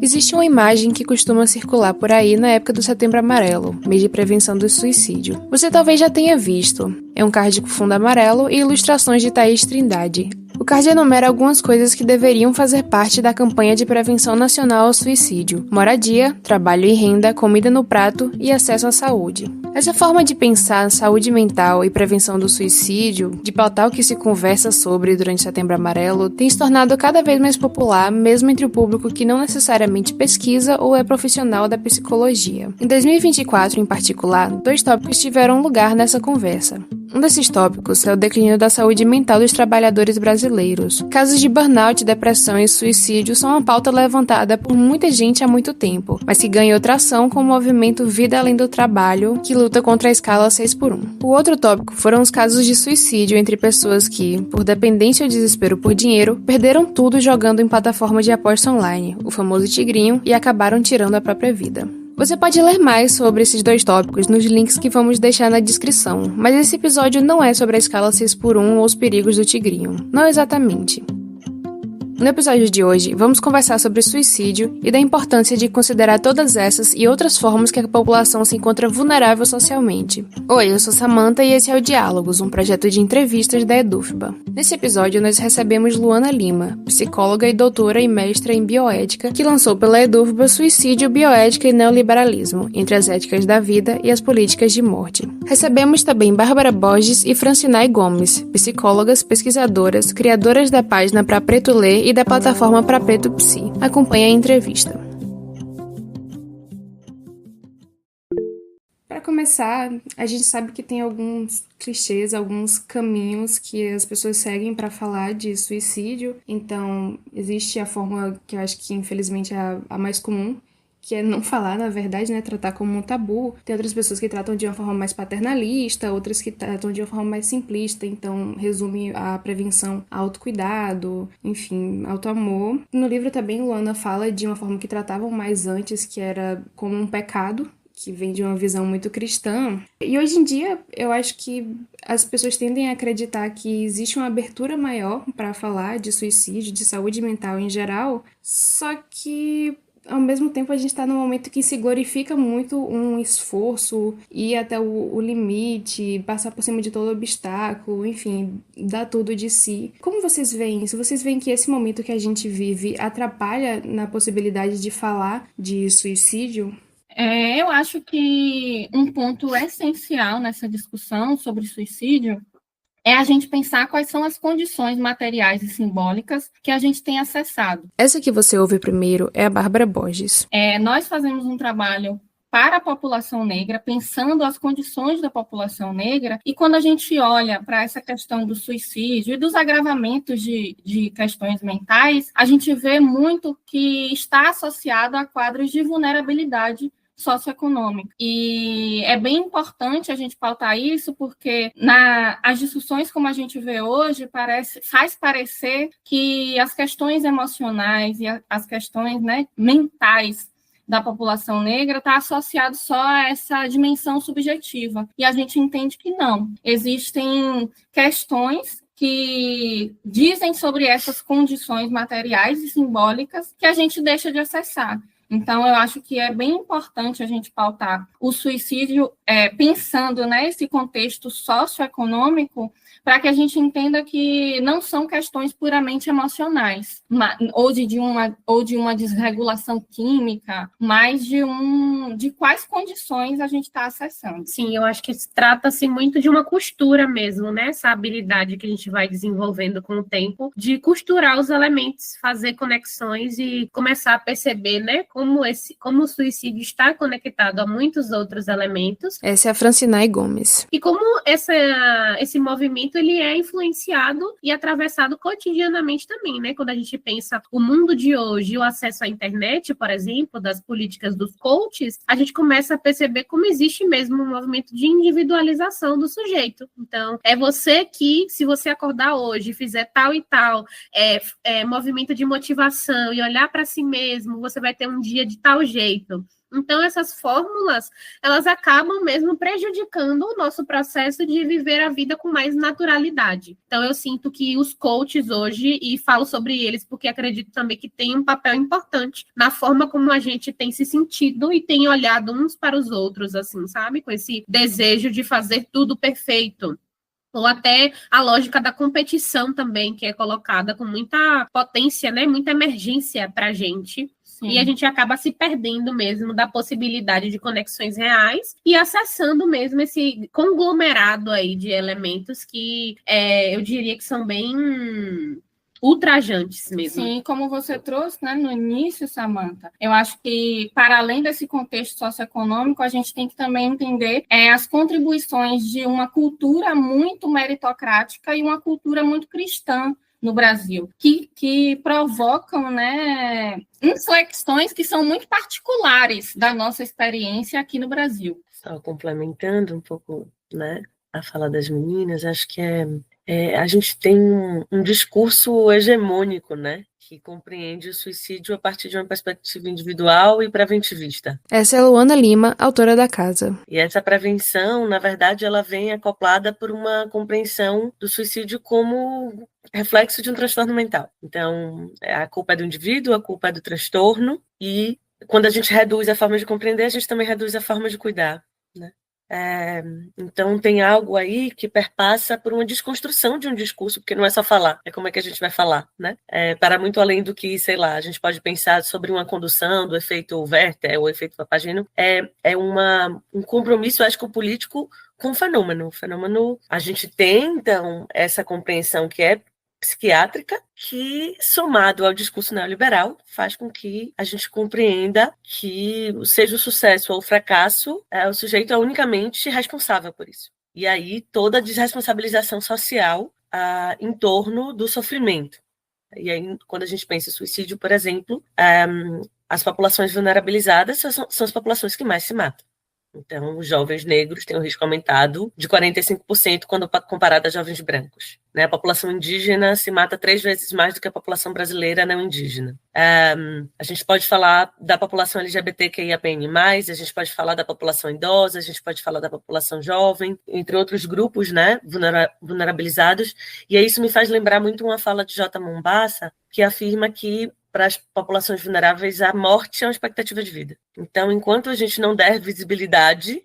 Existe uma imagem que costuma circular por aí na época do Setembro Amarelo, mês de prevenção do suicídio. Você talvez já tenha visto. É um card com fundo amarelo e ilustrações de Thaís Trindade. O card enumera algumas coisas que deveriam fazer parte da campanha de prevenção nacional ao suicídio: moradia, trabalho e renda, comida no prato e acesso à saúde. Essa forma de pensar saúde mental e prevenção do suicídio, de pautar o que se conversa sobre durante o Setembro Amarelo, tem se tornado cada vez mais popular, mesmo entre o público que não necessariamente pesquisa ou é profissional da psicologia. Em 2024, em particular, 2 tópicos tiveram lugar nessa conversa. Um desses tópicos é o declínio da saúde mental dos trabalhadores brasileiros. Casos de burnout, depressão e suicídio são uma pauta levantada por muita gente há muito tempo, mas que ganhou tração com o movimento Vida Além do Trabalho, que luta contra a escala 6x1. O outro tópico foram os casos de suicídio entre pessoas que, por dependência ou desespero por dinheiro, perderam tudo jogando em plataforma de aposta online, o famoso tigrinho, e acabaram tirando a própria vida. Você pode ler mais sobre esses 2 tópicos nos links que vamos deixar na descrição, mas esse episódio não é sobre a escala 6x1 ou os perigos do tigrinho. Não exatamente. No episódio de hoje, vamos conversar sobre suicídio e da importância de considerar todas essas e outras formas que a população se encontra vulnerável socialmente. Oi, eu sou Samantha e esse é o Diálogos, um projeto de entrevistas da EDUFBA. Nesse episódio, nós recebemos Luana Lima, psicóloga e doutora e mestra em bioética, que lançou pela EDUFBA Suicídio, Bioética e Neoliberalismo, entre as éticas da vida e as políticas de morte. Recebemos também Bárbara Borges e Francinay Gomes, psicólogas, pesquisadoras, criadoras da página Pra Preto Ler e da plataforma Pra Preto Psi. Acompanhe a entrevista. Para começar, a gente sabe que tem alguns clichês, alguns caminhos que as pessoas seguem para falar de suicídio. Então, existe a forma que eu acho que infelizmente é a mais comum, que é não falar, na verdade, né, tratar como um tabu. Tem outras pessoas que tratam de uma forma mais paternalista, outras que tratam de uma forma mais simplista, então resume a prevenção a autocuidado, enfim, autoamor. No livro também, Luana fala de uma forma que tratavam mais antes, que era como um pecado, que vem de uma visão muito cristã. E hoje em dia, eu acho que as pessoas tendem a acreditar que existe uma abertura maior para falar de suicídio, de saúde mental em geral, só que ao mesmo tempo a gente está num momento que se glorifica muito um esforço, ir até o limite, passar por cima de todo obstáculo, enfim, dar tudo de si. Como vocês veem isso? Vocês veem que esse momento que a gente vive atrapalha na possibilidade de falar de suicídio? Eu acho que um ponto essencial nessa discussão sobre suicídio é a gente pensar quais são as condições materiais e simbólicas que a gente tem acessado. Essa que você ouve primeiro é a Bárbara Borges. Nós fazemos um trabalho para a população negra, pensando as condições da população negra, e quando a gente olha para essa questão do suicídio e dos agravamentos de questões mentais, a gente vê muito que está associado a quadros de vulnerabilidade socioeconômica. E é bem importante a gente pautar isso, porque as discussões como a gente vê hoje faz parecer que as questões emocionais e as questões, né, mentais da população negra está associado só a essa dimensão subjetiva. E a gente entende que não. Existem questões que dizem sobre essas condições materiais e simbólicas que a gente deixa de acessar. Então, eu acho que é bem importante a gente pautar o suicídio pensando nesse contexto socioeconômico, para que a gente entenda que não são questões puramente emocionais, ou de uma desregulação química, mas de quais condições a gente está acessando. Sim, eu acho que trata-se muito de uma costura mesmo, né? Essa habilidade que a gente vai desenvolvendo com o tempo, de costurar os elementos, fazer conexões e começar a perceber, né, como o suicídio está conectado a muitos outros elementos. Essa é a Francinay Gomes. E como esse movimento ele é influenciado e atravessado cotidianamente também, né? Quando a gente pensa o mundo de hoje, o acesso à internet, por exemplo, das políticas dos coaches, a gente começa a perceber como existe mesmo um movimento de individualização do sujeito. Então, é você que, se você acordar hoje e fizer tal e tal movimento de motivação e olhar para si mesmo, você vai ter um dia de tal jeito. Então, essas fórmulas, elas acabam mesmo prejudicando o nosso processo de viver a vida com mais naturalidade. Então, eu sinto que os coaches hoje, e falo sobre eles porque acredito também que tem um papel importante na forma como a gente tem se sentido e tem olhado uns para os outros, assim, sabe? Com esse desejo de fazer tudo perfeito. Ou até a lógica da competição também, que é colocada com muita potência, né? Muita emergência para a gente. Sim. E a gente acaba se perdendo mesmo da possibilidade de conexões reais e acessando mesmo esse conglomerado aí de elementos que eu diria que são bem ultrajantes mesmo. Sim, como você trouxe, né, no início, Samantha, eu acho que, para além desse contexto socioeconômico, a gente tem que também entender as contribuições de uma cultura muito meritocrática e uma cultura muito cristã no Brasil, que provocam, né, inflexões que são muito particulares da nossa experiência aqui no Brasil. Só complementando um pouco, né, a fala das meninas, acho que a gente tem um discurso hegemônico, né, que compreende o suicídio a partir de uma perspectiva individual e preventivista. Essa é a Luana Lima, autora da Casa. E essa prevenção, na verdade, ela vem acoplada por uma compreensão do suicídio como reflexo de um transtorno mental. Então, a culpa é do indivíduo, a culpa é do transtorno, e quando a gente reduz a forma de compreender, a gente também reduz a forma de cuidar, né? Então tem algo aí que perpassa por uma desconstrução de um discurso, porque não é só falar, é como é que a gente vai falar, né? Para muito além do que, sei lá, a gente pode pensar sobre uma condução do efeito Werther ou efeito Papageno, um compromisso ético-político com o fenômeno. O fenômeno, a gente tem, então, essa compreensão que é psiquiátrica, que, somado ao discurso neoliberal, faz com que a gente compreenda que, seja o sucesso ou o fracasso, o sujeito é unicamente responsável por isso. E aí, toda a desresponsabilização social em torno do sofrimento. E aí, quando a gente pensa em suicídio, por exemplo, as populações vulnerabilizadas são as populações que mais se matam. Então, os jovens negros têm um risco aumentado de 45% quando comparado a jovens brancos. Né? A população indígena se mata 3 vezes mais do que a população brasileira não indígena. A gente pode falar da população LGBTQIAPN+, a gente pode falar da população idosa, a gente pode falar da população jovem, entre outros grupos, né, vulnerabilizados. E aí isso me faz lembrar muito uma fala de J. Mombassa, que afirma que para as populações vulneráveis, a morte é uma expectativa de vida. Então, enquanto a gente não der visibilidade,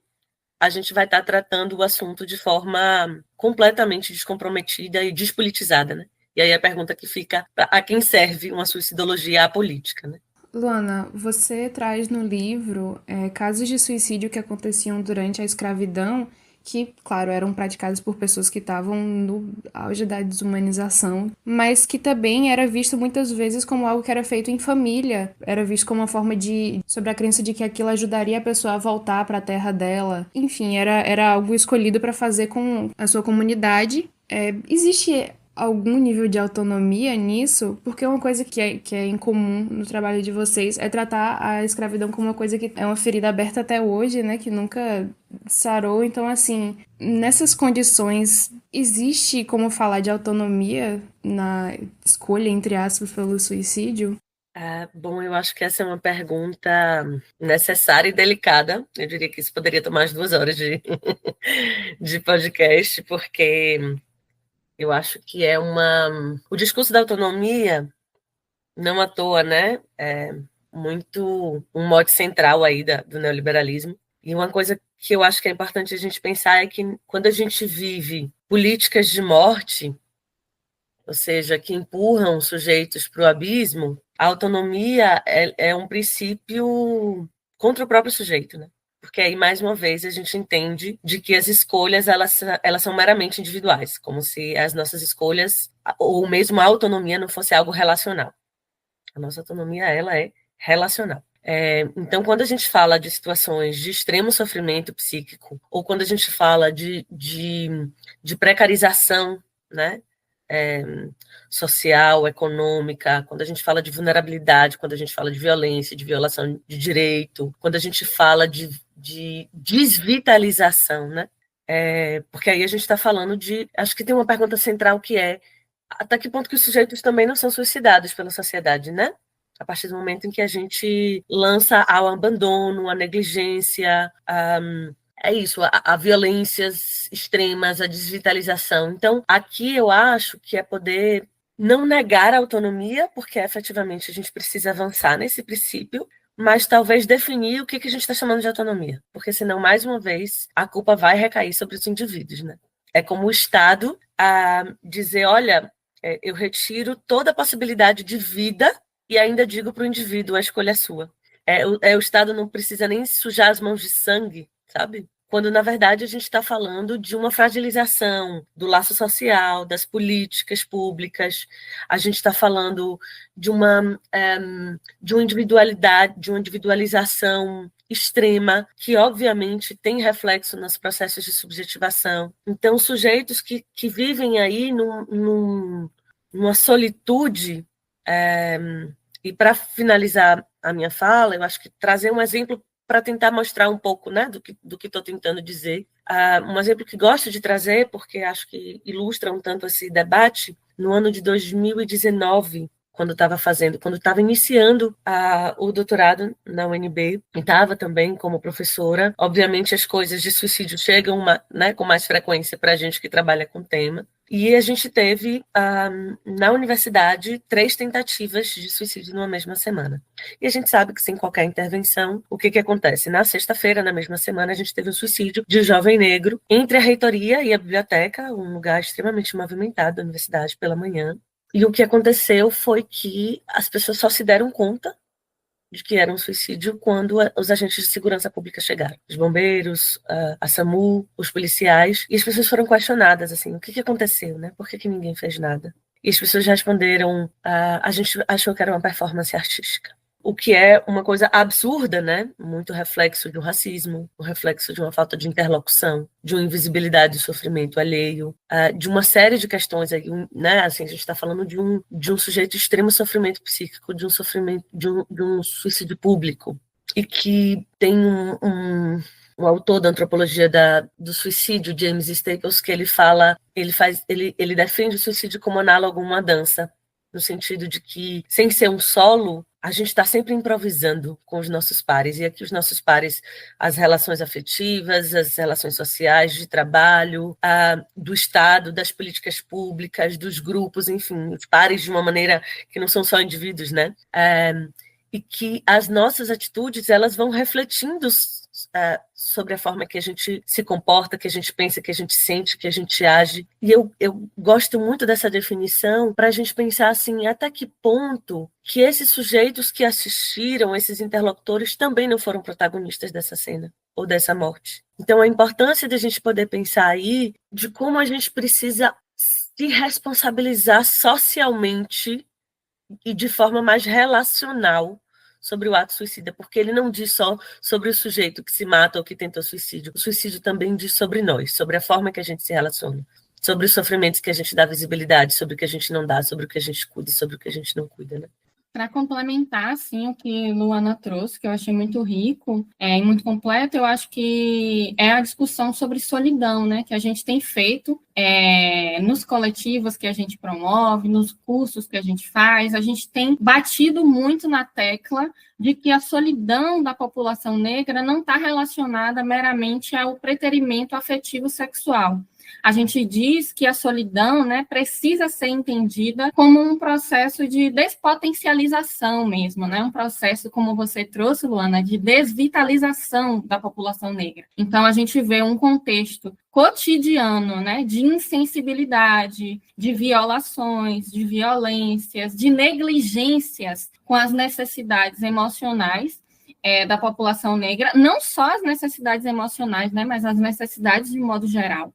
a gente vai estar tratando o assunto de forma completamente descomprometida e despolitizada, né? E aí a pergunta que fica, a quem serve uma suicidologia apolítica, né? Luana, você traz no livro casos de suicídio que aconteciam durante a escravidão, que, claro, eram praticadas por pessoas que estavam no auge da desumanização, mas que também era visto muitas vezes como algo que era feito em família, era visto como uma forma sobre a crença de que aquilo ajudaria a pessoa a voltar para a terra dela. Enfim, era algo escolhido para fazer com a sua comunidade. Existe algum nível de autonomia nisso? Porque uma coisa que é incomum no trabalho de vocês é tratar a escravidão como uma coisa que é uma ferida aberta até hoje, né? Que nunca sarou. Então, assim, nessas condições, existe como falar de autonomia na escolha, entre aspas, pelo suicídio? Bom, eu acho que essa é uma pergunta necessária e delicada. Eu diria que isso poderia tomar as 2 horas de podcast, porque eu acho que o discurso da autonomia, não à toa, né? É muito um mote central aí do neoliberalismo. E uma coisa que eu acho que é importante a gente pensar é que quando a gente vive políticas de morte, ou seja, que empurram sujeitos para o abismo, a autonomia é um princípio contra o próprio sujeito, né? Porque aí, mais uma vez, a gente entende de que as escolhas elas são meramente individuais, como se as nossas escolhas, ou mesmo a autonomia, não fosse algo relacional. A nossa autonomia, ela é relacional. Então, quando a gente fala de situações de extremo sofrimento psíquico, ou quando a gente fala de precarização, né, social, econômica, quando a gente fala de vulnerabilidade, quando a gente fala de violência, de violação de direito, quando a gente fala de desvitalização, né? Porque aí a gente está falando acho que tem uma pergunta central que é até que ponto que os sujeitos também não são suicidados pela sociedade, né? A partir do momento em que a gente lança ao abandono, à negligência, é isso, a violências extremas, a desvitalização. Então, aqui eu acho que é poder não negar a autonomia, porque efetivamente a gente precisa avançar nesse princípio, mas talvez definir o que a gente está chamando de autonomia, porque senão, mais uma vez, a culpa vai recair sobre os indivíduos, né? É como o Estado dizer, olha, eu retiro toda a possibilidade de vida e ainda digo para o indivíduo, a escolha é sua. O Estado não precisa nem sujar as mãos de sangue, sabe? Quando, na verdade, a gente está falando de uma fragilização do laço social, das políticas públicas, a gente está falando de uma individualidade, de uma individualização extrema, que, obviamente, tem reflexo nos processos de subjetivação. Então, sujeitos que vivem aí numa solitude, e para finalizar a minha fala, eu acho que trazer um exemplo para tentar mostrar um pouco, né, do que estou tentando dizer. Um exemplo que gosto de trazer, porque acho que ilustra um tanto esse debate, no ano de 2019, quando estava iniciando o doutorado na UNB, e estava também como professora. Obviamente, as coisas de suicídio chegam com mais frequência para a gente que trabalha com o tema. E a gente teve, na universidade, 3 tentativas de suicídio numa mesma semana. E a gente sabe que sem qualquer intervenção, o que acontece? Na sexta-feira, na mesma semana, a gente teve um suicídio de um jovem negro entre a reitoria e a biblioteca, um lugar extremamente movimentado da universidade pela manhã. E o que aconteceu foi que as pessoas só se deram conta de que era um suicídio quando os agentes de segurança pública chegaram. Os bombeiros, a SAMU, os policiais, e as pessoas foram questionadas, assim, o que aconteceu, né? Por que ninguém fez nada? E as pessoas responderam, a gente achou que era uma performance artística. O que é uma coisa absurda, né? Muito reflexo de um racismo, um reflexo de uma falta de interlocução, de uma invisibilidade do sofrimento alheio, de uma série de questões aí, né? Assim, a gente está falando de um sujeito de extremo sofrimento psíquico, de um sofrimento, de um suicídio público, e que tem um autor da antropologia do suicídio, James Staples, que ele defende o suicídio como análogo a uma dança, no sentido de que, sem ser um solo, a gente está sempre improvisando com os nossos pares, e aqui os nossos pares, as relações afetivas, as relações sociais, de trabalho, do Estado, das políticas públicas, dos grupos, enfim, os pares de uma maneira que não são só indivíduos, né? E que as nossas atitudes, elas vão refletindo sobre a forma que a gente se comporta, que a gente pensa, que a gente sente, que a gente age. E eu gosto muito dessa definição para a gente pensar assim, até que ponto que esses sujeitos que assistiram, esses interlocutores, também não foram protagonistas dessa cena ou dessa morte. Então, a importância de a gente poder pensar aí de como a gente precisa se responsabilizar socialmente e de forma mais relacional sobre o ato suicida, porque ele não diz só sobre o sujeito que se mata ou que tentou suicídio. O suicídio também diz sobre nós, sobre a forma que a gente se relaciona, sobre os sofrimentos que a gente dá visibilidade, sobre o que a gente não dá, sobre o que a gente cuida e sobre o que a gente não cuida, né? Para complementar, assim, o que Luana trouxe, que eu achei muito rico e muito completo, eu acho que é a discussão sobre solidão, né, que a gente tem feito nos coletivos que a gente promove, nos cursos que a gente faz, a gente tem batido muito na tecla de que a solidão da população negra não está relacionada meramente ao preterimento afetivo sexual. A gente diz que a solidão, né, precisa ser entendida como um processo de despotencialização mesmo, né, um processo, como você trouxe, Luana, de desvitalização da população negra. Então, a gente vê um contexto cotidiano, né, de insensibilidade, de violações, de violências, de negligências com as necessidades emocionais da população negra, não só as necessidades emocionais, né, mas as necessidades de modo geral.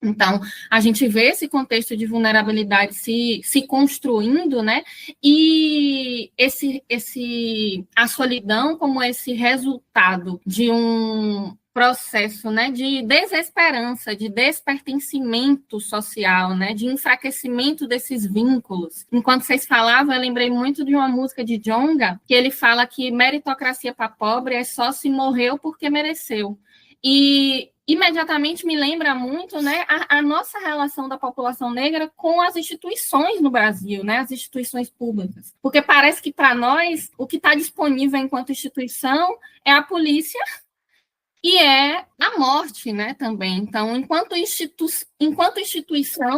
Então, a gente vê esse contexto de vulnerabilidade se construindo, né? E a solidão como esse resultado de um processo, né, de desesperança, de despertencimento social, né, de enfraquecimento desses vínculos. Enquanto vocês falavam, eu lembrei muito de uma música de Djonga, que ele fala que meritocracia para pobre é só se morreu porque mereceu. E imediatamente me lembra muito, né, a nossa relação da população negra com as instituições no Brasil, né, as instituições públicas. Porque parece que, para nós, o que está disponível enquanto instituição é a polícia e é a morte, né, também. Então, enquanto instituição,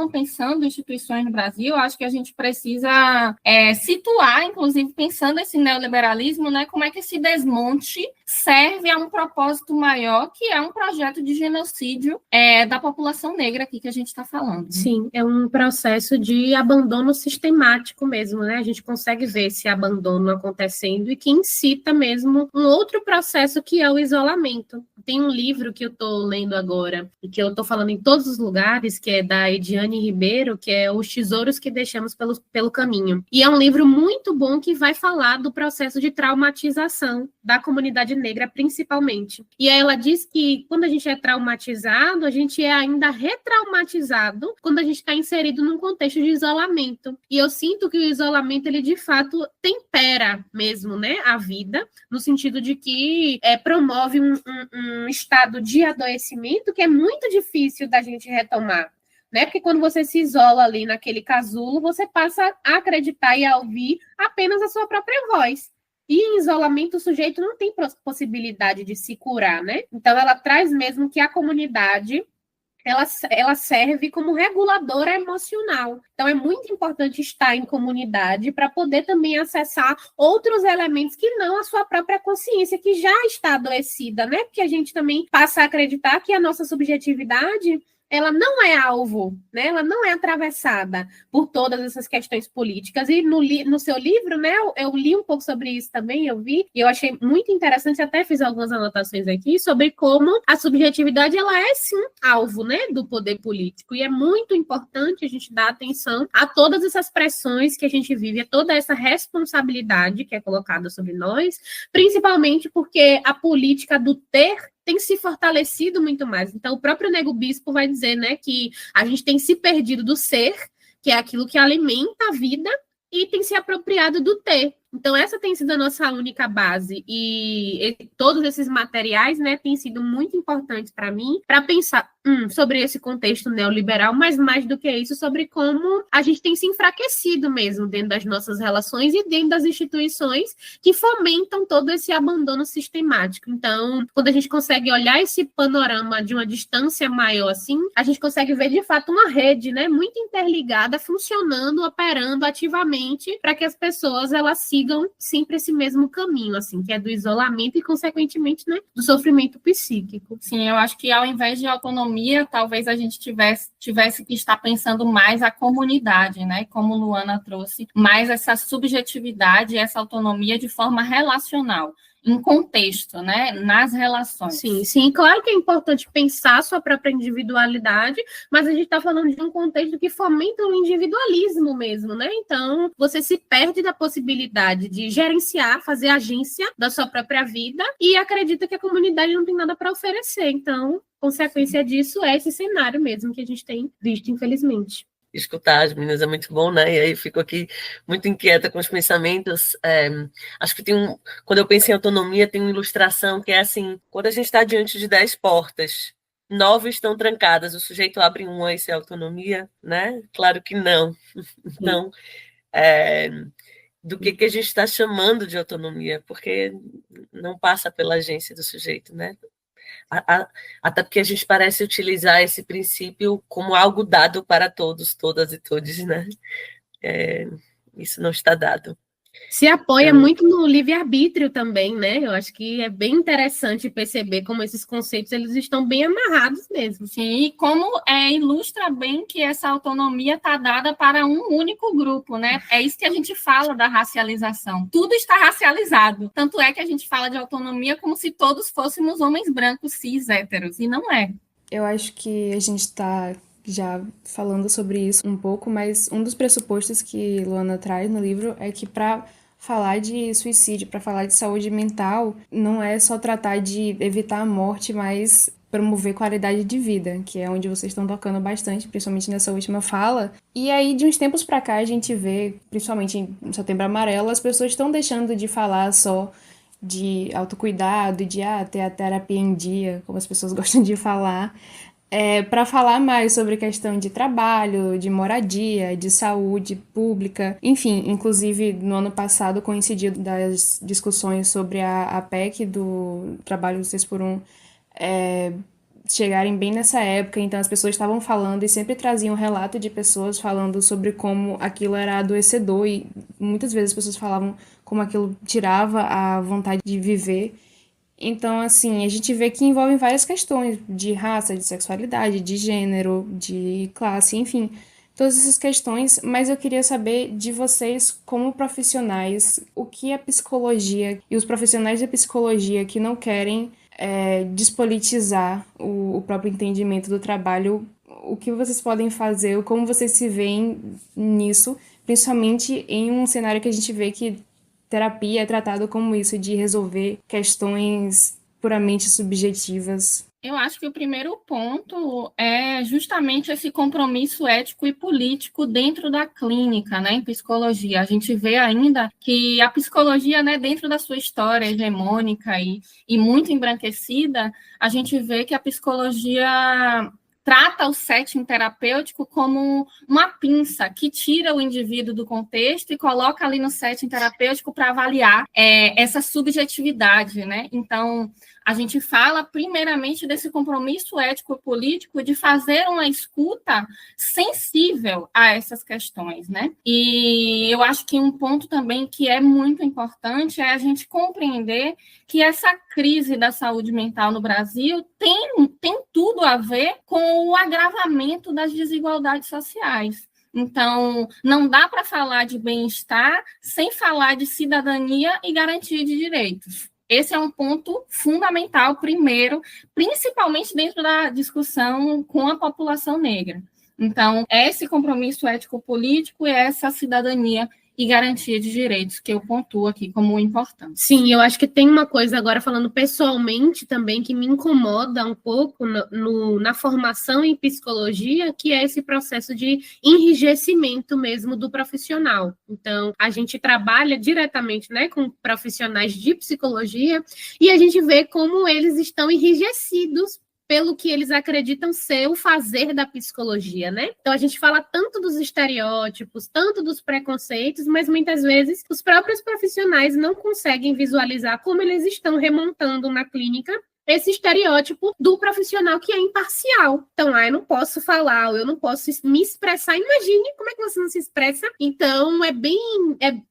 pensando em instituições no Brasil, acho que a gente precisa situar, inclusive pensando esse neoliberalismo, né, como é que esse desmonte serve a um propósito maior, que é um projeto de genocídio da população negra aqui que a gente está falando. Sim, é um processo de abandono sistemático mesmo, né? A gente consegue ver esse abandono acontecendo e que incita mesmo um outro processo que é o isolamento. Tem um livro que eu estou lendo agora e que eu estou falando em todos os lugares, que é da Ediane Ribeiro, que é Os Tesouros que Deixamos pelo Caminho. E é um livro muito bom que vai falar do processo de traumatização da comunidade negra, principalmente. E aí ela diz que quando a gente é traumatizado, a gente é ainda retraumatizado quando a gente está inserido num contexto de isolamento. E eu sinto que o isolamento, ele de fato tempera mesmo, né, a vida, no sentido de que promove um estado de adoecimento que é muito difícil da gente retomar. Né? Porque quando você se isola ali naquele casulo, você passa a acreditar e a ouvir apenas a sua própria voz. E em isolamento, o sujeito não tem possibilidade de se curar, né? Então, ela traz mesmo que a comunidade ela serve como reguladora emocional. Então, é muito importante estar em comunidade para poder também acessar outros elementos que não a sua própria consciência, que já está adoecida, né? Porque a gente também passa a acreditar que a nossa subjetividade ela não é alvo, né? Ela não é atravessada por todas essas questões políticas. E no seu livro, né, eu li um pouco sobre isso também, eu vi, e eu achei muito interessante, até fiz algumas anotações aqui, sobre como a subjetividade, ela é sim alvo, né, do poder político. E é muito importante a gente dar atenção a todas essas pressões que a gente vive, a toda essa responsabilidade que é colocada sobre nós, principalmente porque a política do ter tem se fortalecido muito mais. Então, o próprio Nego Bispo vai dizer, né, que a gente tem se perdido do ser, que é aquilo que alimenta a vida, e tem se apropriado do ter. Então, essa tem sido a nossa única base. E todos esses materiais, né, têm sido muito importantes para mim, para pensar sobre esse contexto neoliberal, mas mais do que isso, sobre como a gente tem se enfraquecido mesmo dentro das nossas relações e dentro das instituições que fomentam todo esse abandono sistemático. Então, quando a gente consegue olhar esse panorama de uma distância maior assim, a gente consegue ver, de fato, uma rede, né, muito interligada, funcionando, operando ativamente para que as pessoas elas sigam sempre esse mesmo caminho, assim, que é do isolamento e, consequentemente, né, do sofrimento psíquico. Sim, eu acho que ao invés de autonomia, talvez a gente tivesse que estar pensando mais a comunidade, né? Como Luana trouxe, mais essa subjetividade, essa autonomia de forma relacional, em contexto, né? Nas relações. Sim, sim. Claro que é importante pensar a sua própria individualidade, mas a gente está falando de um contexto que fomenta o individualismo mesmo, né? Então, você se perde da possibilidade de gerenciar, fazer agência da sua própria vida e acredita que a comunidade não tem nada para oferecer. Então, consequência disso é esse cenário mesmo que a gente tem visto, infelizmente. Escutar as meninas é muito bom, né? E aí fico aqui muito inquieta com os pensamentos. Acho que quando eu penso em autonomia, tem uma ilustração que é assim, quando a gente está diante de 10 portas, 9 estão trancadas, o sujeito abre uma, isso é autonomia, né? Claro que não. Então, do que a gente está chamando de autonomia? Porque não passa pela agência do sujeito, né? Até porque a gente parece utilizar esse princípio como algo dado para todos, todas e todos, né? Isso não está dado. Se apoia muito no livre-arbítrio também, né? Eu acho que é bem interessante perceber como esses conceitos eles estão bem amarrados mesmo. Sim, e como ilustra bem que essa autonomia está dada para um único grupo, né? É isso que a gente fala da racialização. Tudo está racializado. Tanto é que a gente fala de autonomia como se todos fôssemos homens brancos, cis, héteros, e não é. Eu acho que a gente está já falando sobre isso um pouco, mas um dos pressupostos que Luana traz no livro é que para falar de suicídio, para falar de saúde mental, não é só tratar de evitar a morte, mas promover qualidade de vida, que é onde vocês estão tocando bastante, principalmente nessa última fala. E aí, de uns tempos para cá, a gente vê, principalmente em Setembro Amarelo, as pessoas estão deixando de falar só de autocuidado e de ter a terapia em dia, como as pessoas gostam de falar, para falar mais sobre questão de trabalho, de moradia, de saúde pública. Enfim, inclusive no ano passado coincidiu das discussões sobre a PEC do trabalho 6x1 chegarem bem nessa época, então as pessoas estavam falando e sempre traziam relato de pessoas falando sobre como aquilo era adoecedor e muitas vezes as pessoas falavam como aquilo tirava a vontade de viver. Então, assim, a gente vê que envolvem várias questões de raça, de sexualidade, de gênero, de classe, enfim, todas essas questões, mas eu queria saber de vocês, como profissionais, o que a psicologia e os profissionais da psicologia que não querem despolitizar o próprio entendimento do trabalho, o que vocês podem fazer, ou como vocês se veem nisso, principalmente em um cenário que a gente vê que terapia é tratado como isso, de resolver questões puramente subjetivas. Eu acho que o primeiro ponto é justamente esse compromisso ético e político dentro da clínica, né, em psicologia. A gente vê ainda que a psicologia, né, dentro da sua história hegemônica e muito embranquecida, a gente vê que a psicologia trata o setting terapêutico como uma pinça que tira o indivíduo do contexto e coloca ali no setting terapêutico para avaliar essa subjetividade, né? Então, a gente fala primeiramente desse compromisso ético-político de fazer uma escuta sensível a essas questões, né? E eu acho que um ponto também que é muito importante é a gente compreender que essa crise da saúde mental no Brasil tem tudo a ver com o agravamento das desigualdades sociais. Então, não dá para falar de bem-estar sem falar de cidadania e garantia de direitos. Esse é um ponto fundamental, primeiro, principalmente dentro da discussão com a população negra. Então, esse compromisso ético-político e essa cidadania e garantia de direitos que eu pontuo aqui como importante. Sim, eu acho que tem uma coisa agora, falando pessoalmente também, que me incomoda um pouco na formação em psicologia, que é esse processo de enrijecimento mesmo do profissional. Então, a gente trabalha diretamente, né, com profissionais de psicologia e a gente vê como eles estão enrijecidos pelo que eles acreditam ser o fazer da psicologia, né? Então, a gente fala tanto dos estereótipos, tanto dos preconceitos, mas muitas vezes os próprios profissionais não conseguem visualizar como eles estão remontando na clínica esse estereótipo do profissional que é imparcial. Então, eu não posso falar, ou eu não posso me expressar. Imagine como é que você não se expressa. Então,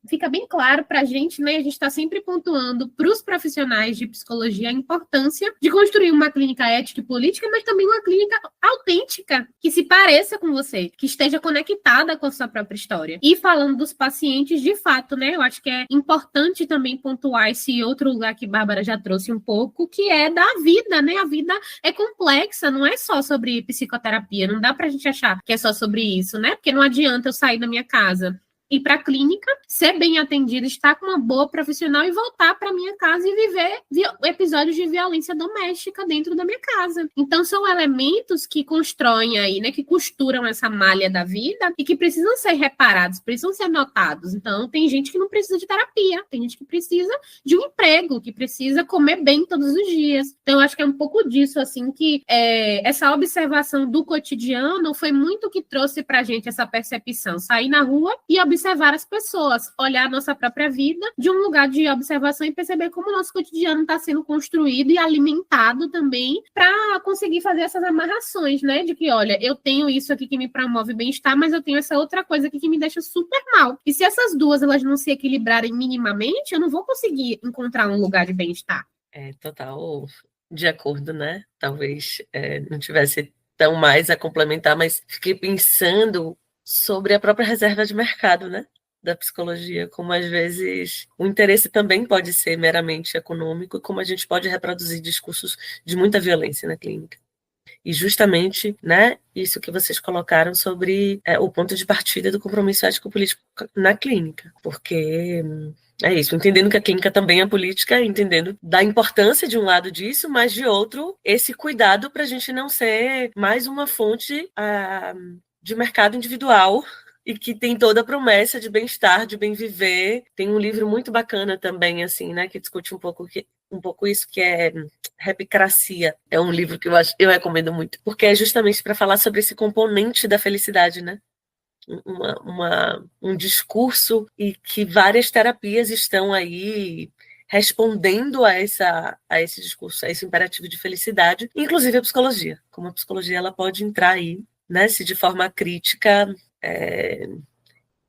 fica bem claro para a gente, né? A gente está sempre pontuando para os profissionais de psicologia a importância de construir uma clínica ética e política, mas também uma clínica autêntica, que se pareça com você, que esteja conectada com a sua própria história. E falando dos pacientes, de fato, né? Eu acho que é importante também pontuar esse outro lugar que Bárbara já trouxe um pouco, que é da vida, né? A vida é complexa, não é só sobre psicoterapia, não dá pra gente achar que é só sobre isso, né? Porque não adianta eu sair da minha casa, ir para a clínica, ser bem atendida, estar com uma boa profissional e voltar para minha casa e viver episódios de violência doméstica dentro da minha casa. Então, são elementos que constroem aí, né, que costuram essa malha da vida e que precisam ser reparados, precisam ser notados. Então, tem gente que não precisa de terapia, tem gente que precisa de um emprego, que precisa comer bem todos os dias. Então, eu acho que é um pouco disso, assim, que essa observação do cotidiano foi muito o que trouxe para a gente essa percepção. Sair na rua e observar as pessoas, olhar a nossa própria vida de um lugar de observação e perceber como o nosso cotidiano está sendo construído e alimentado também para conseguir fazer essas amarrações, né? De que, olha, eu tenho isso aqui que me promove bem-estar, mas eu tenho essa outra coisa aqui que me deixa super mal. E se essas duas elas não se equilibrarem minimamente, eu não vou conseguir encontrar um lugar de bem-estar. Total de acordo, né? Talvez não tivesse tão mais a complementar, mas fiquei pensando sobre a própria reserva de mercado, né, da psicologia, como às vezes o interesse também pode ser meramente econômico, como a gente pode reproduzir discursos de muita violência na clínica. E justamente, né, isso que vocês colocaram sobre o ponto de partida do compromisso ético-político na clínica, porque é isso, entendendo que a clínica também é política, entendendo da importância de um lado disso, mas de outro, esse cuidado para a gente não ser mais uma fonte de mercado individual e que tem toda a promessa de bem-estar, de bem viver. Tem um livro muito bacana também, assim, né, que discute um pouco isso, que é Repicracia. É um livro que eu recomendo muito, porque é justamente para falar sobre esse componente da felicidade, né? Um discurso e que várias terapias estão aí respondendo a esse discurso, a esse imperativo de felicidade, inclusive a psicologia. Como a psicologia ela pode entrar aí, né, se de forma crítica,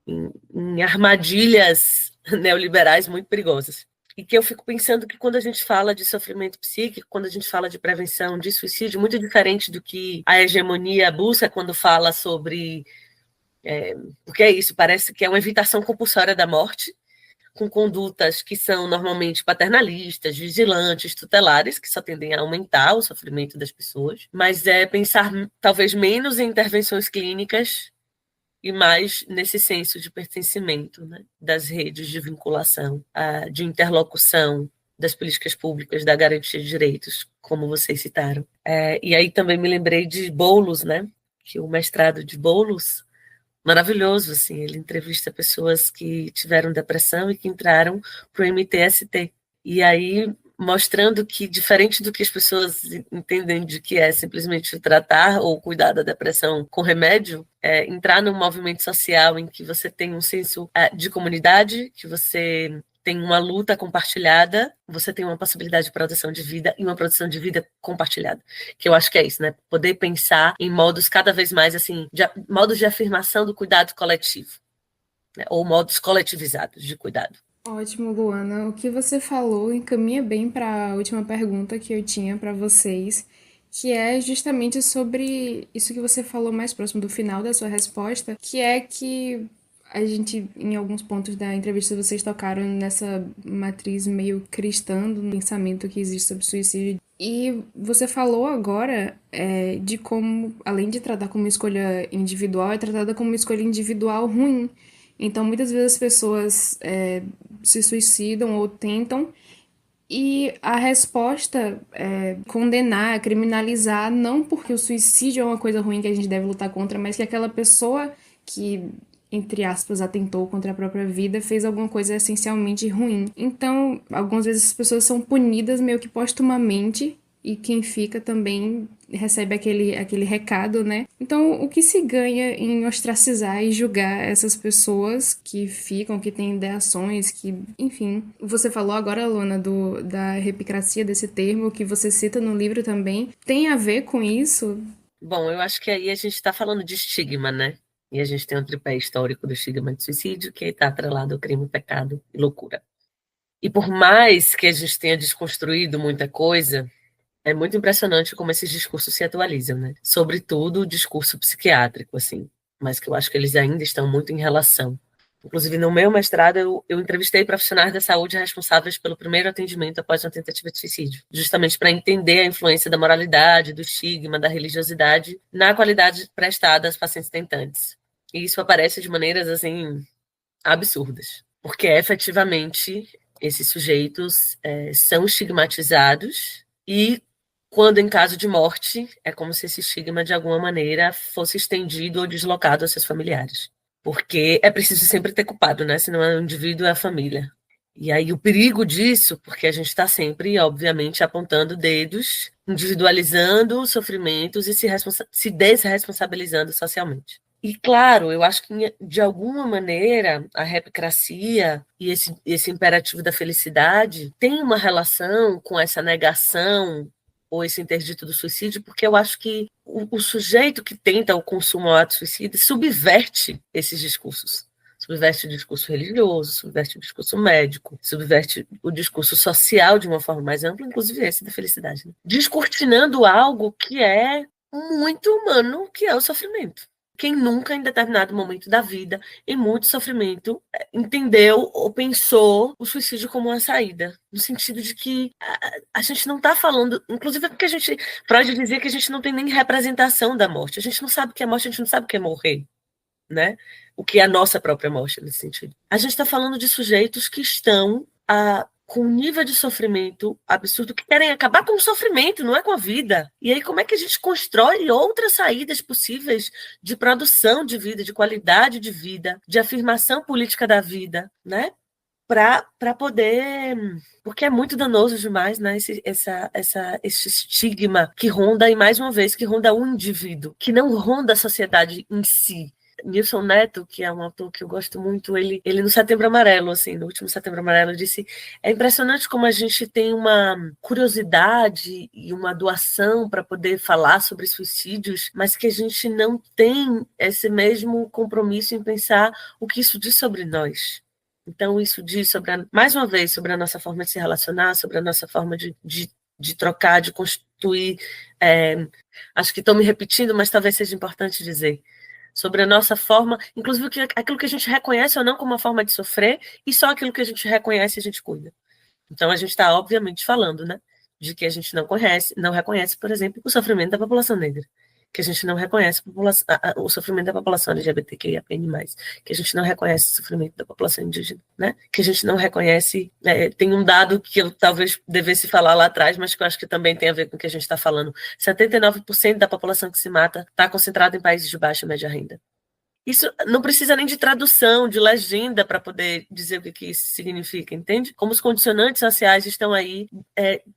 em armadilhas neoliberais muito perigosas. E que eu fico pensando que quando a gente fala de sofrimento psíquico, quando a gente fala de prevenção de suicídio, muito diferente do que a hegemonia busca quando fala sobre... porque é isso, parece que é uma evitação compulsória da morte, com condutas que são normalmente paternalistas, vigilantes, tutelares, que só tendem a aumentar o sofrimento das pessoas, mas é pensar talvez menos em intervenções clínicas e mais nesse senso de pertencimento, né, das redes de vinculação, de interlocução das políticas públicas, da garantia de direitos, como vocês citaram. E aí também me lembrei de Boulos, né, que o mestrado de Boulos, maravilhoso, assim, ele entrevista pessoas que tiveram depressão e que entraram para o MTST. E aí, mostrando que, diferente do que as pessoas entendem de que é simplesmente tratar ou cuidar da depressão com remédio, entrar num movimento social em que você tem um senso de comunidade, que você tem uma luta compartilhada, você tem uma possibilidade de produção de vida e uma produção de vida compartilhada, que eu acho que é isso, né? Poder pensar em modos cada vez mais, assim, modos de afirmação do cuidado coletivo, né? Ou modos coletivizados de cuidado. Ótimo, Luana. O que você falou encaminha bem para a última pergunta que eu tinha para vocês, que é justamente sobre isso que você falou mais próximo do final da sua resposta, que é que a gente, em alguns pontos da entrevista, vocês tocaram nessa matriz meio cristã do pensamento que existe sobre suicídio. E você falou agora de como, além de tratar como escolha individual, é tratada como uma escolha individual ruim. Então, muitas vezes as pessoas se suicidam ou tentam, e a resposta é condenar, criminalizar, não porque o suicídio é uma coisa ruim que a gente deve lutar contra, mas que aquela pessoa que, entre aspas, atentou contra a própria vida, fez alguma coisa essencialmente ruim. Então, algumas vezes as pessoas são punidas meio que postumamente, e quem fica também recebe aquele recado, né? Então, o que se ganha em ostracizar e julgar essas pessoas que ficam, que têm ideações, que, enfim. Você falou agora, Luana, da repicracia desse termo, que você cita no livro também. Tem a ver com isso? Bom, eu acho que aí a gente está falando de estigma, né? E a gente tem um tripé histórico do estigma de suicídio, que está atrelado ao crime, pecado e loucura. E por mais que a gente tenha desconstruído muita coisa, é muito impressionante como esses discursos se atualizam, né? Sobretudo o discurso psiquiátrico, assim, mas que eu acho que eles ainda estão muito em relação. Inclusive, no meu mestrado, eu entrevistei profissionais da saúde responsáveis pelo primeiro atendimento após uma tentativa de suicídio, justamente para entender a influência da moralidade, do estigma, da religiosidade na qualidade prestada aos pacientes tentantes. E isso aparece de maneiras, assim, absurdas, porque efetivamente esses sujeitos são estigmatizados e, quando em caso de morte, é como se esse estigma, de alguma maneira, fosse estendido ou deslocado aos seus familiares. Porque é preciso sempre ter culpado, né? Se não é o indivíduo, é a família. E aí o perigo disso, porque a gente está sempre, obviamente, apontando dedos, individualizando os sofrimentos e se desresponsabilizando socialmente. E, claro, eu acho que, de alguma maneira, a repicracia e esse imperativo da felicidade tem uma relação com essa negação ou esse interdito do suicídio, porque eu acho que o sujeito que tenta o consumo ao ato suicida subverte esses discursos. Subverte o discurso religioso, subverte o discurso médico, subverte o discurso social de uma forma mais ampla, inclusive esse da felicidade, né? Descortinando algo que é muito humano, que é o sofrimento. Quem nunca, em determinado momento da vida, em muito sofrimento, entendeu ou pensou o suicídio como uma saída, no sentido de que a gente não está falando, inclusive porque Freud dizia que a gente não tem nem representação da morte, a gente não sabe o que é morte, a gente não sabe o que é morrer, né? O que é a nossa própria morte, nesse sentido. A gente está falando de sujeitos que estão há com um nível de sofrimento absurdo, que querem acabar com o sofrimento, não é com a vida. E aí, como é que a gente constrói outras saídas possíveis de produção de vida, de qualidade de vida, de afirmação política da vida, né? Para poder... Porque é muito danoso demais, né? Esse estigma que ronda, e mais uma vez, que ronda um indivíduo, que não ronda a sociedade em si. Nilson Neto, que é um autor que eu gosto muito, ele no Setembro Amarelo, assim, no último Setembro Amarelo, disse: é impressionante como a gente tem uma curiosidade e uma doação para poder falar sobre suicídios, mas que a gente não tem esse mesmo compromisso em pensar o que isso diz sobre nós. Então, isso diz mais uma vez, sobre a nossa forma de se relacionar, sobre a nossa forma de trocar, de constituir. Acho que estou me repetindo, mas talvez seja importante dizer. Sobre a nossa forma, inclusive aquilo que a gente reconhece ou não como uma forma de sofrer, e só aquilo que a gente reconhece a gente cuida. Então, a gente está, obviamente, falando, né, de que a gente não reconhece, por exemplo, o sofrimento da população negra, que a gente não reconhece o sofrimento da população LGBTQIAPN+, que a gente não reconhece o sofrimento da população indígena, né, que a gente não reconhece... tem um dado que eu talvez devesse falar lá atrás, mas que eu acho que também tem a ver com o que a gente está falando. 79% da população que se mata está concentrada em países de baixa e média renda. Isso não precisa nem de tradução, de legenda, para poder dizer o que isso significa, entende? Como os condicionantes sociais estão aí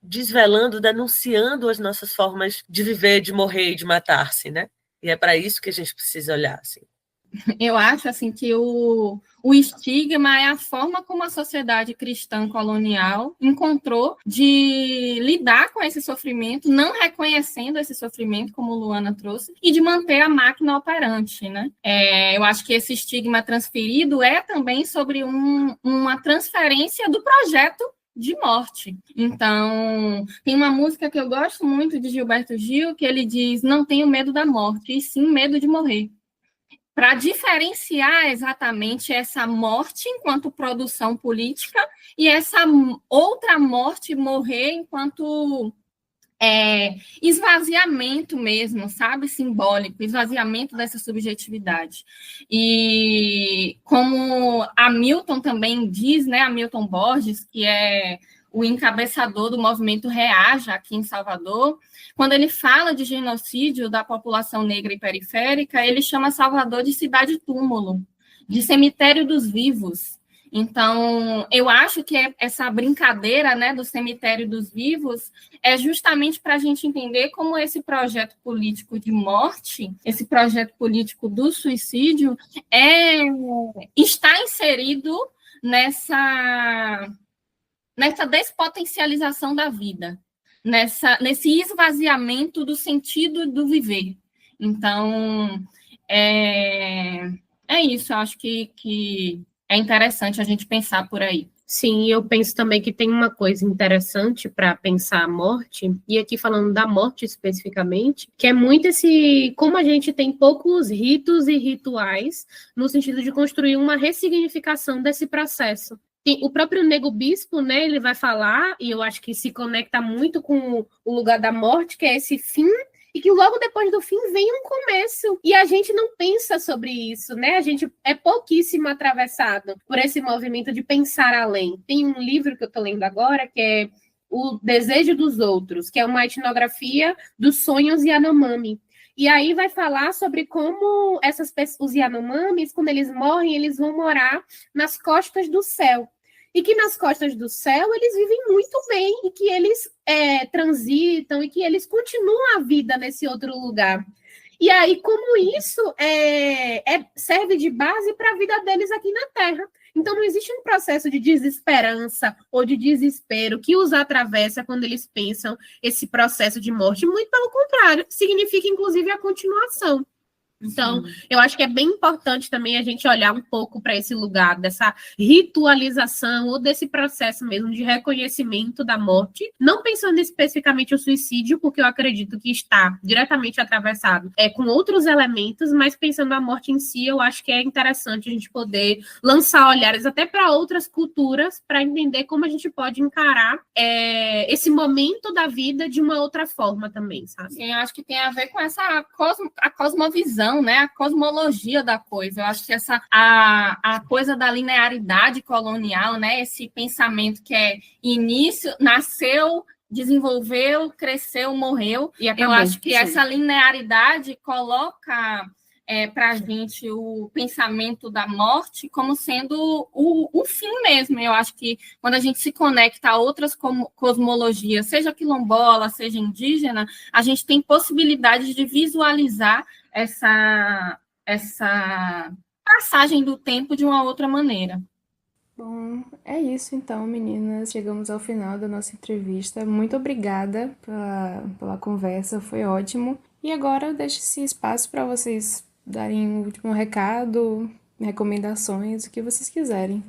desvelando, denunciando as nossas formas de viver, de morrer e de matar-se, né? E é para isso que a gente precisa olhar, assim. Eu acho assim que o estigma é a forma como a sociedade cristã colonial encontrou de lidar com esse sofrimento, não reconhecendo esse sofrimento, como Luana trouxe, e de manter a máquina operante, né? Eu acho que esse estigma transferido é também sobre uma transferência do projeto de morte. Então, tem uma música que eu gosto muito de Gilberto Gil, que ele diz: não tenho medo da morte, e sim medo de morrer. Para diferenciar exatamente essa morte enquanto produção política e essa outra morte, morrer enquanto esvaziamento mesmo, sabe? Simbólico, esvaziamento dessa subjetividade. E como Hamilton também diz, né? Hamilton Borges, que é o encabeçador do movimento Reaja aqui em Salvador, quando ele fala de genocídio da população negra e periférica, ele chama Salvador de cidade-túmulo, de cemitério dos vivos. Então, eu acho que essa brincadeira, né, do cemitério dos vivos é justamente para a gente entender como esse projeto político de morte, esse projeto político do suicídio, está inserido nessa despotencialização da vida, nesse esvaziamento do sentido do viver. Então, é isso, eu acho que é interessante a gente pensar por aí. Sim, eu penso também que tem uma coisa interessante para pensar a morte, e aqui falando da morte especificamente, que é muito como a gente tem poucos ritos e rituais, no sentido de construir uma ressignificação desse processo. O próprio Nego Bispo, né, ele vai falar, e eu acho que se conecta muito com o lugar da morte, que é esse fim, e que logo depois do fim vem um começo. E a gente não pensa sobre isso, né? A gente é pouquíssimo atravessado por esse movimento de pensar além. Tem um livro que eu estou lendo agora, que é O Desejo dos Outros, que é uma etnografia dos sonhos Yanomami. E aí vai falar sobre como os Yanomamis, quando eles morrem, eles vão morar nas costas do céu. E que nas costas do céu eles vivem muito bem, e que eles transitam, e que eles continuam a vida nesse outro lugar. E aí, como isso serve de base para a vida deles aqui na Terra. Então, não existe um processo de desesperança ou de desespero que os atravessa quando eles pensam esse processo de morte. Muito pelo contrário, significa, inclusive, a continuação. Então, eu acho que é bem importante também a gente olhar um pouco para esse lugar dessa ritualização ou desse processo mesmo de reconhecimento da morte, não pensando especificamente o suicídio, porque eu acredito que está diretamente atravessado com outros elementos, mas pensando a morte em si, eu acho que é interessante a gente poder lançar olhares até para outras culturas para entender como a gente pode encarar esse momento da vida de uma outra forma também, sabe? Sim, eu acho que tem a ver com a cosmovisão, visão, né, a cosmologia da coisa. Eu acho que a coisa da linearidade colonial, né, esse pensamento que é início, nasceu, desenvolveu, cresceu, morreu. E acabou, eu acho que sim. essa linearidade coloca para a gente o pensamento da morte como sendo o fim mesmo. Eu acho que quando a gente se conecta a outras cosmologias, seja quilombola, seja indígena, a gente tem possibilidade de visualizar essa passagem do tempo de uma outra maneira. Bom, é isso então, meninas. Chegamos ao final da nossa entrevista. Muito obrigada pela conversa, foi ótimo. E agora eu deixo esse espaço para vocês darem um último recado, recomendações, o que vocês quiserem.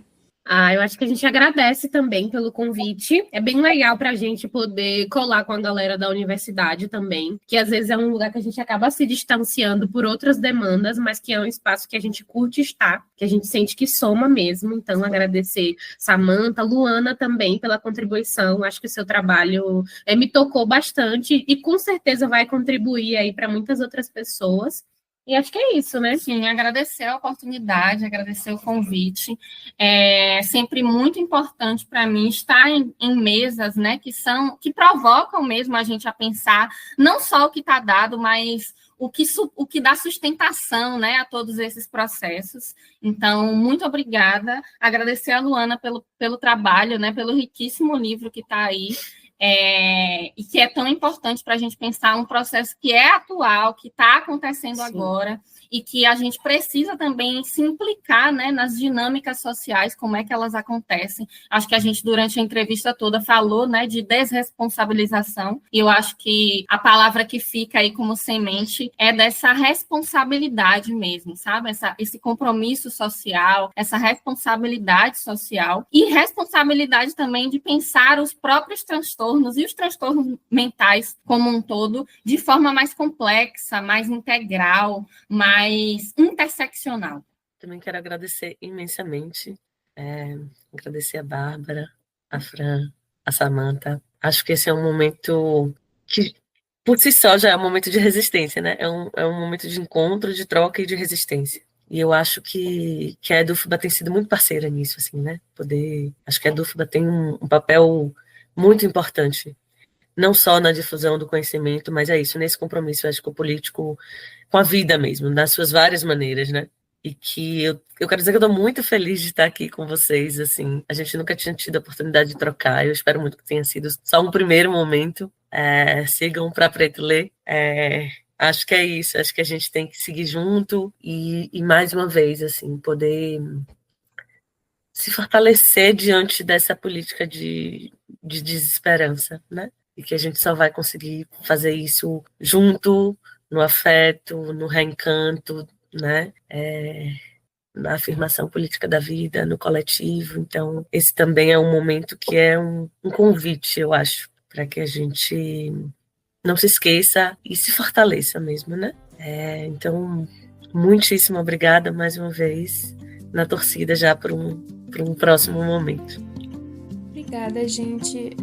Eu acho que a gente agradece também pelo convite. É bem legal para a gente poder colar com a galera da universidade também, que às vezes é um lugar que a gente acaba se distanciando por outras demandas, mas que é um espaço que a gente curte estar, que a gente sente que soma mesmo. Então, agradecer Samantha, Luana também pela contribuição. Acho que o seu trabalho me tocou bastante e com certeza vai contribuir aí para muitas outras pessoas. E acho que é isso, né? Sim, agradecer a oportunidade, agradecer o convite. É sempre muito importante para mim estar em mesas, né, que provocam mesmo a gente a pensar não só o que está dado, mas o que dá sustentação, né, a todos esses processos. Então, muito obrigada. Agradecer a Luana pelo trabalho, né, pelo riquíssimo livro que está aí. E que é tão importante para a gente pensar um processo que é atual, que está acontecendo agora, e que a gente precisa também se implicar, né, nas dinâmicas sociais, como é que elas acontecem. Acho que a gente, durante a entrevista toda, falou, né, de desresponsabilização, e eu acho que a palavra que fica aí como semente é dessa responsabilidade mesmo, sabe? Esse compromisso social, essa responsabilidade social, e responsabilidade também de pensar os próprios transtornos e os transtornos mentais como um todo de forma mais complexa, mais integral, mais interseccional. Também quero agradecer imensamente, agradecer a Bárbara, a Fran, a Samantha. Acho que esse é um momento que, por si só, já é um momento de resistência, né? É um momento de encontro, de troca e de resistência. E eu acho que a EduFBA tem sido muito parceira nisso, assim, né? Acho que a EduFBA tem um papel muito importante, não só na difusão do conhecimento, mas é isso, nesse compromisso ético-político com a vida mesmo, nas suas várias maneiras, né? E que eu quero dizer que eu estou muito feliz de estar aqui com vocês, assim, a gente nunca tinha tido a oportunidade de trocar, eu espero muito que tenha sido só um primeiro momento. Sigam para Preto Ler, acho que é isso, acho que a gente tem que seguir junto e mais uma vez, assim, poder se fortalecer diante dessa política de desesperança, né? E que a gente só vai conseguir fazer isso junto, no afeto, no reencanto, né? Na afirmação política da vida, no coletivo. Então, esse também é um momento que é um convite, eu acho, para que a gente não se esqueça e se fortaleça mesmo, né? Então, muitíssimo obrigada mais uma vez, na torcida já para um próximo momento. Obrigada, gente.